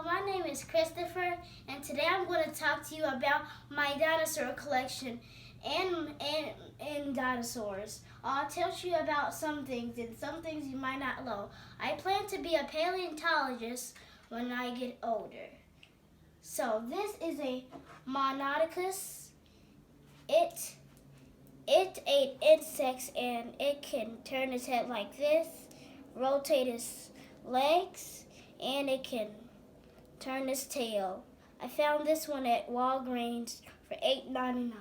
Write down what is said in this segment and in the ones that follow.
Hello, my name is Christopher, and today I'm going to talk to you about my dinosaur collection and dinosaurs. I'll tell you about some things and some things you might not know. I plan to be a paleontologist when I get older. So this is a Monodicus. It ate insects and it can turn its head like this, rotate its legs, and it can turn its tail. I found this one at Walgreens for $8.99.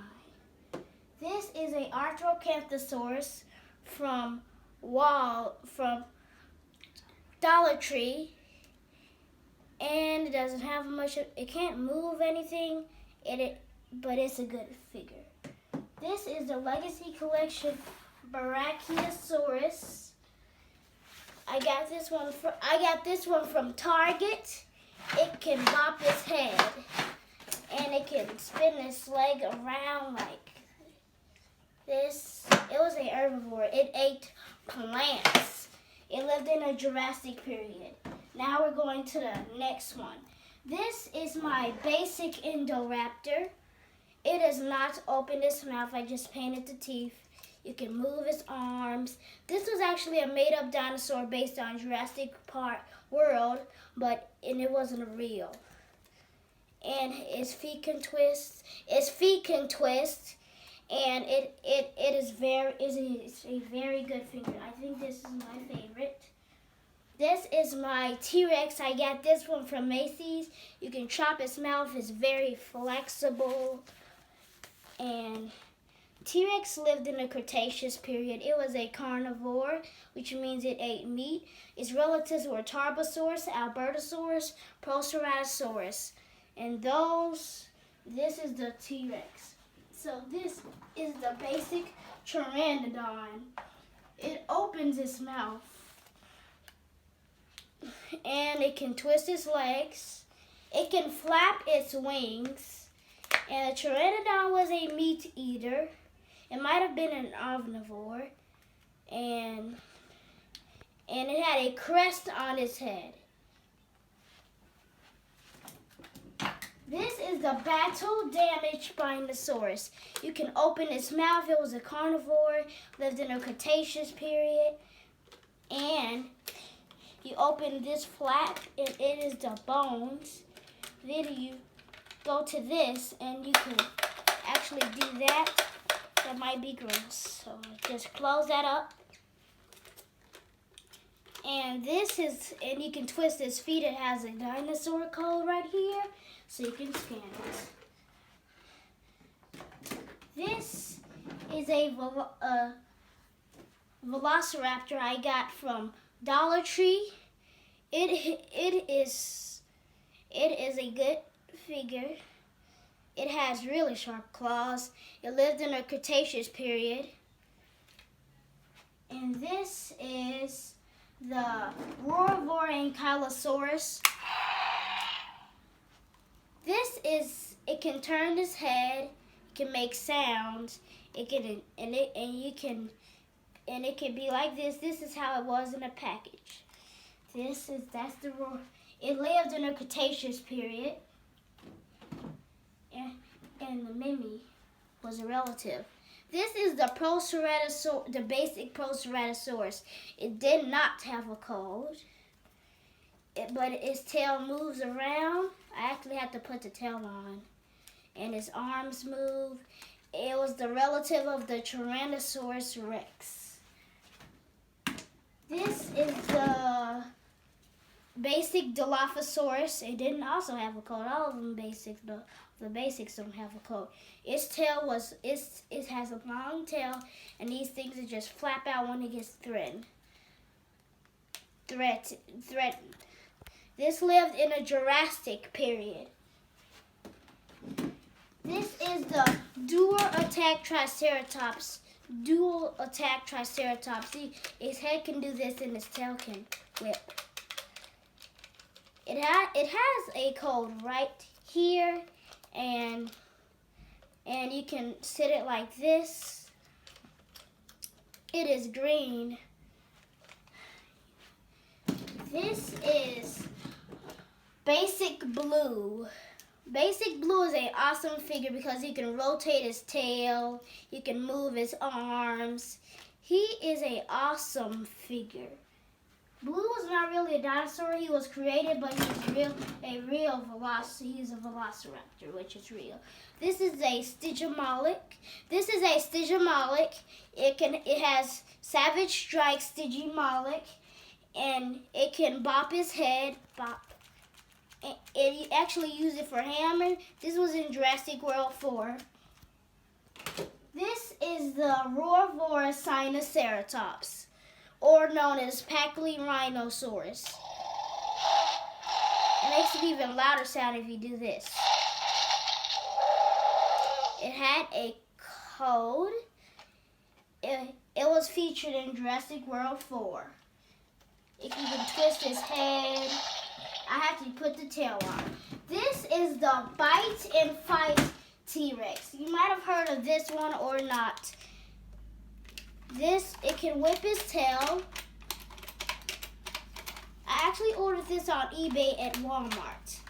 This is a Arthrocanthosaurus from Dollar Tree, and it doesn't have much. It can't move anything, but it's a good figure. This is the Legacy Collection Brachiosaurus. I got this one from Target. It can bop its head, and it can spin its leg around like this. It was a herbivore. It ate plants. It lived in a Jurassic period. Now we're going to the next one. This is my basic Indoraptor. It does not open its mouth. I just painted the teeth. You can move its arms. This was actually a made-up dinosaur based on Jurassic Park World, and it wasn't real. And its feet can twist. And it is a very good figure. I think this is my favorite. This is my T-Rex. I got this one from Macy's. You can chop its mouth. It's very flexible. And T-Rex lived in the Cretaceous period. It was a carnivore, which means it ate meat. Its relatives were Tarbosaurus, Albertosaurus, Proceratosaurus. And this is the T-Rex. So this is the basic Pteranodon. It opens its mouth, and it can twist its legs. It can flap its wings. And the Pteranodon was a meat eater. It might have been an omnivore. And it had a crest on its head. This is the battle-damaged Spinosaurus. You can open its mouth. It was a carnivore, lived in a Cretaceous period. And you open this flap, and it is the bones. Then you go to this, and you can actually do that. That might be gross, so just close that up. And and you can twist its feet. It has a dinosaur code right here, so you can scan it. This is a Velociraptor I got from Dollar Tree. It is a good figure. It has really sharp claws. It lived in a Cretaceous period. And this is the Roravorankylosaurus. It can turn its head, it can make sounds, it can be like this. This is how it was in a package. It lived in a Cretaceous period. And the Mimi was a relative. This is the basic Proceratosaurus. It did not have a code, but its tail moves around. I actually had to put the tail on, and its arms move. It was the relative of the Tyrannosaurus Rex. This is the basic Dilophosaurus. It didn't also have a code. All of them basics, but the basics don't have a code. It has a long tail, and these things that just flap out when it gets threatened. This lived in a Jurassic period. This is the Dual Attack Triceratops. See, its head can do this, and its tail can whip. It has a code right here, and you can sit it like this. It is green. This is Basic Blue. Basic Blue is an awesome figure because he can rotate his tail, he can move his arms. He is an awesome figure. Blue is not really a dinosaur. He was created, but he's he's a velociraptor, which is real. This is a Stygimoloch. It has Savage Strike Stygimoloch, and it can bop his head. Bop. It actually used it for hammer. This was in Jurassic World 4. This is the Roarvorous Sinoceratops, or known as Packley Rhinoceros. It makes an even louder sound if you do this. It had a code. It was featured in Jurassic World 4. It can even twist his head. I have to put the tail on. This is the Bite and Fight T-Rex. You might have heard of this one or not. It can whip his tail. I actually ordered this on eBay at Walmart.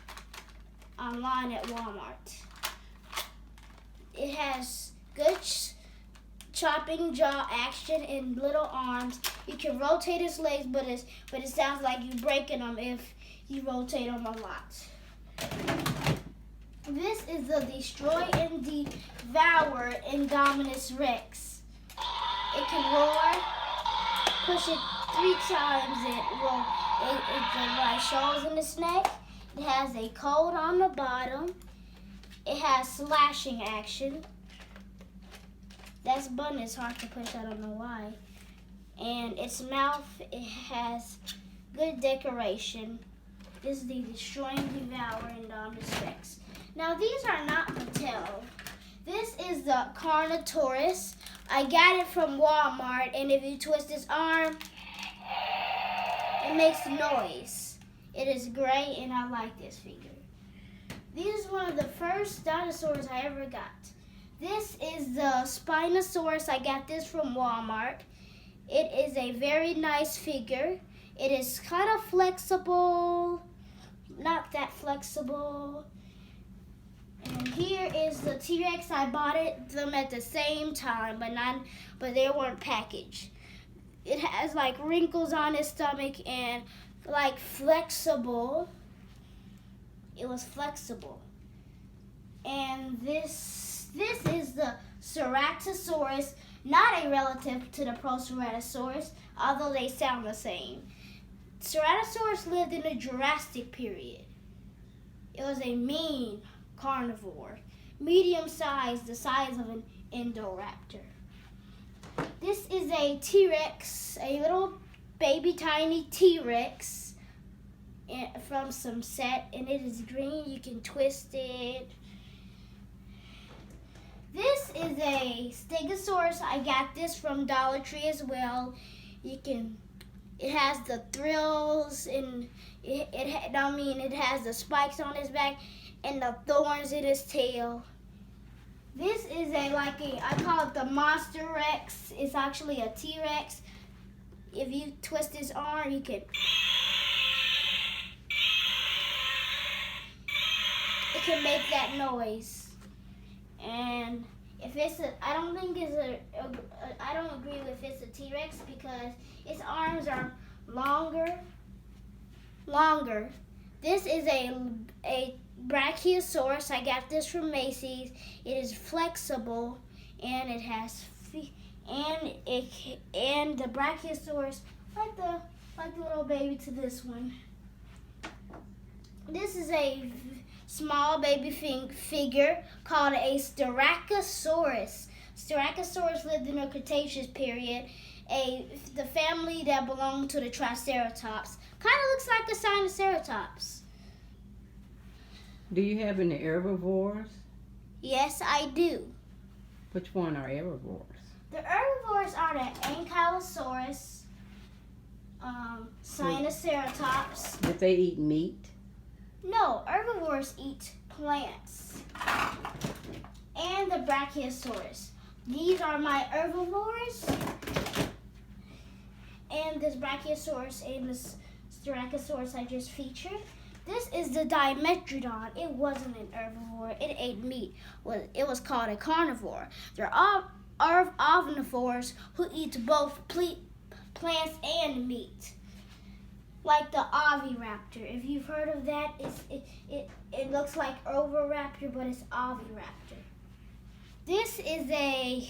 Online at Walmart. It has good chopping jaw action and little arms. You can rotate his legs, but it sounds like you're breaking them if you rotate them a lot. This is the Destroy and Devour Indominus Rex. It can roar, push it 3 times, it shows in its neck. It has a code on the bottom. It has slashing action. That button is hard to push, I don't know why. And its mouth, it has good decoration. This is the Destroy and Devour Indominus Rex. Now these are not Mattel. This is the Carnotaurus. I got it from Walmart, and if you twist its arm, it makes noise. It is great, and I like this figure. This is one of the first dinosaurs I ever got. This is the Spinosaurus. I got this from Walmart. It is a very nice figure. It is kind of flexible, not that flexible. And here is the T-Rex. I bought them at the same time, but they weren't packaged. It has like wrinkles on its stomach and like flexible. It was flexible. And this is the Ceratosaurus, not a relative to the Proceratosaurus, although they sound the same. Ceratosaurus lived in the Jurassic period. It was a mean carnivore, medium-sized, the size of an Indoraptor. This is a T-Rex, a little baby tiny T-Rex from some set, and it is green. You can twist it. This is a Stegosaurus. I got this from Dollar Tree as well. It has the thrills, and it has the spikes on his back and the thorns in his tail. This is I call it the Monster Rex. It's actually a T-Rex. If you twist his arm, you can. It can make that noise. And if I don't agree with it's a T-Rex because its arms are longer. This is a Brachiosaurus. I got this from Macy's. It is flexible, and it has and the Brachiosaurus like the little baby to this one. This is a small baby figure called a Styracosaurus. Styracosaurus lived in the Cretaceous period. The family that belonged to the Triceratops. Kind of looks like a Sinoceratops. Do you have any herbivores? Yes, I do. Which one are herbivores? The herbivores are the Ankylosaurus, Sinoceratops. Did they eat meat? No, herbivores eat plants. And the Brachiosaurus. These are my herbivores. And this Brachiosaurus and this Styracosaurus I just featured. This is the Dimetrodon. It wasn't an herbivore. It ate meat. It was called a carnivore. They're all omnivores who eat both plants and meat. Like the oviraptor. If you've heard of that, it looks like oviraptor, but it's oviraptor. This is a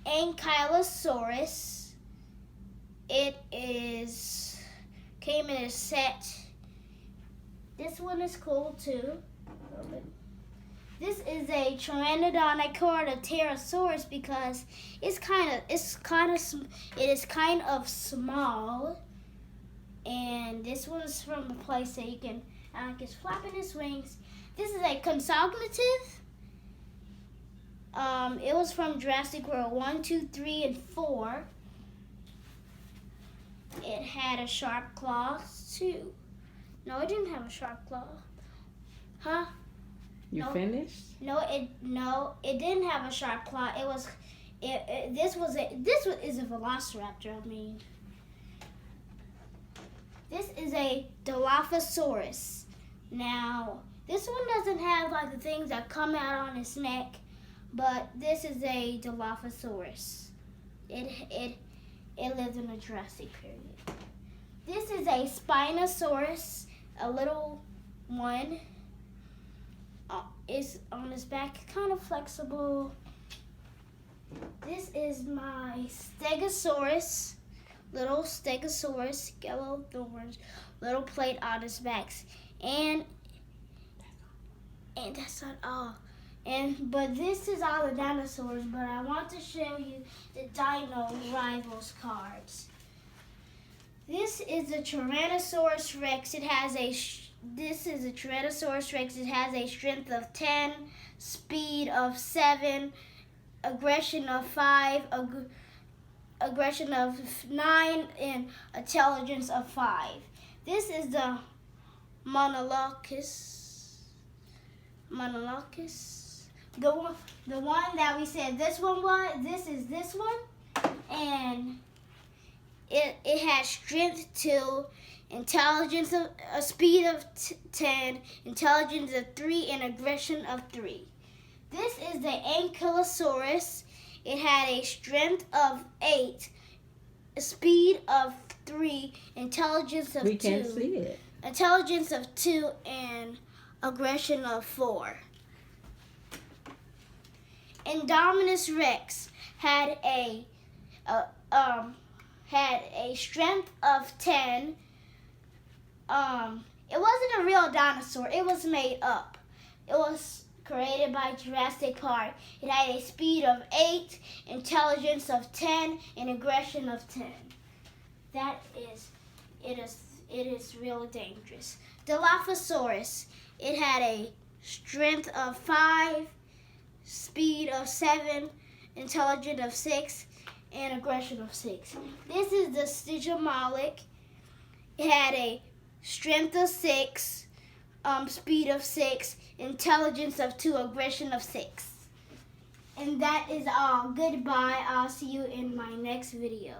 ankylosaurus. It came in a set. This one is cool too. This is a Pteranodon. I call it a pterosaurus because it is kind of small. And this one's from the place that you can, it's flapping its wings. This is a consognative. It was from Jurassic World 1, 2, 3, and 4. It had a sharp claw too. No, it didn't have a sharp claw. Huh? You no. finished? No, it didn't have a sharp claw. This is a velociraptor. I mean, this is a Dilophosaurus. Now, this one doesn't have like the things that come out on its neck, but this is a Dilophosaurus. It lived in the Jurassic period. This is a Spinosaurus, a little one. It's on its back, kind of flexible. This is my Stegosaurus, little Stegosaurus, yellow thorns, little plate on its back. And that's not all. But this is all the dinosaurs, but I want to show you the Dino Rivals cards. This is the Tyrannosaurus Rex. This is a Tyrannosaurus Rex. It has a strength of 10, speed of 7, aggression of 5, aggression of 9, and intelligence of 5. This is the Monolocus. The one that we said this one was. This is this one, and it has strength 2, intelligence of a speed of 10, intelligence of 3, and aggression of 3. This is the Ankylosaurus. It had a strength of 8, a speed of 3, intelligence of 2. We can't see it. Intelligence of 2 and aggression of 4. Indominus Rex had a strength of 10. It wasn't a real dinosaur. It was made up. It was created by Jurassic Park. It had a speed of 8, intelligence of 10, and aggression of 10. It is really dangerous. Dilophosaurus. It had a strength of 5, speed of 7, intelligence of 6, and aggression of 6. This is the Stygomolic. It had a strength of 6, speed of 6, intelligence of 2, aggression of 6. And that is all. Goodbye. I'll see you in my next video.